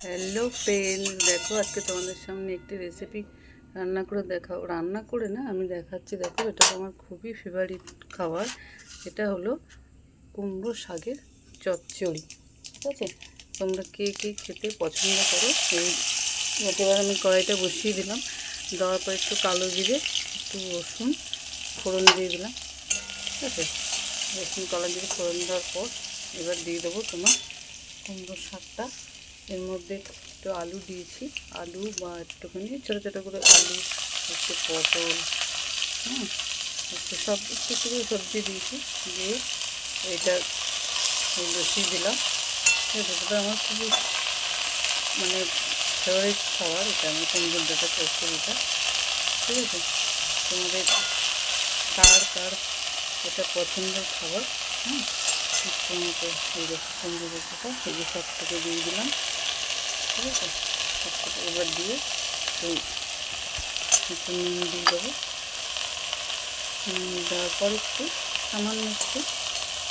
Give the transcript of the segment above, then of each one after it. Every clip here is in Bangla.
হ্যালো ফ্রেন্ড, দেখো আজকে তোমাদের সামনে একটি রেসিপি রান্না করে না আমি দেখাচ্ছি। দেখো, এটা আমার খুবই ফেভারিট খাবার। এটা হলো কুমড়ো শাকের চচ্চড়ি। ঠিক আছে, তোমরা কে কে খেতে পছন্দ করো? এবার আমি কড়াইটা বসিয়ে দিলাম, দেওয়ার পর একটু কালো জিরে, একটু রসুন ফোড়ন দিয়ে দিলাম। ঠিক আছে, রসুন কালো জিরে ফোড়ন দেওয়ার পর এবার দিয়ে দেবো তোমার কুমড়ো শাকটা। এর মধ্যে একটু আলু দিয়েছি, আলু বা একটুখানি ছোটো ছোটো করে আলু, একটু পটল, একটু একটু করে সবজি দিয়েছি। দিয়ে এটা বসিয়ে দিলাম। ঠিক আছে, এটা আমার খুবই মানে ফেভারিট খাবার। এটা আমার কুমড়োর ডাঁটা চচ্চড়িটা। ঠিক আছে, তোমাদের কার কার এটা পছন্দের খাবার? টমেটো, এই দেখো কুমড়ো ডাঁটাটা এই যে সবটাকে দিয়ে দিলাম। ঠিক আছে, সবটাকে এবার দিয়ে একটু নুন দিয়ে দেবো। নুন দেওয়ার পর একটু সামান্য একটু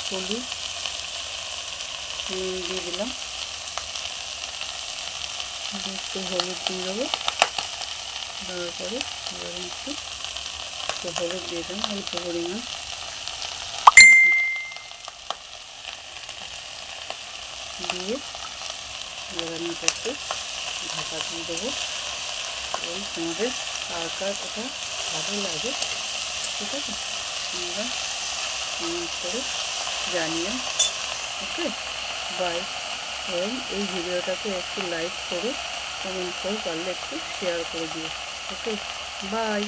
হলুদ, নুন দিয়ে দিলাম, একটু হলুদ দিয়ে দেবো। দেওয়ার পরে এবার একটু হলুদ দিয়ে দিলাম অল্প পরিমাণ। দিয়ে এবার আমি এটাকে ঢাকা দিয়ে দেবো। এবং তোমাদের কার কার এটা ভালো লাগে, ঠিক আছে, তোমরা কমেন্ট করে জানিও। ওকে, বাই। এবং এই ভিডিওটাকে একটু লাইক করে কমেন্ট করে পারলে একটু শেয়ার করে দিও। ওকে, বাই।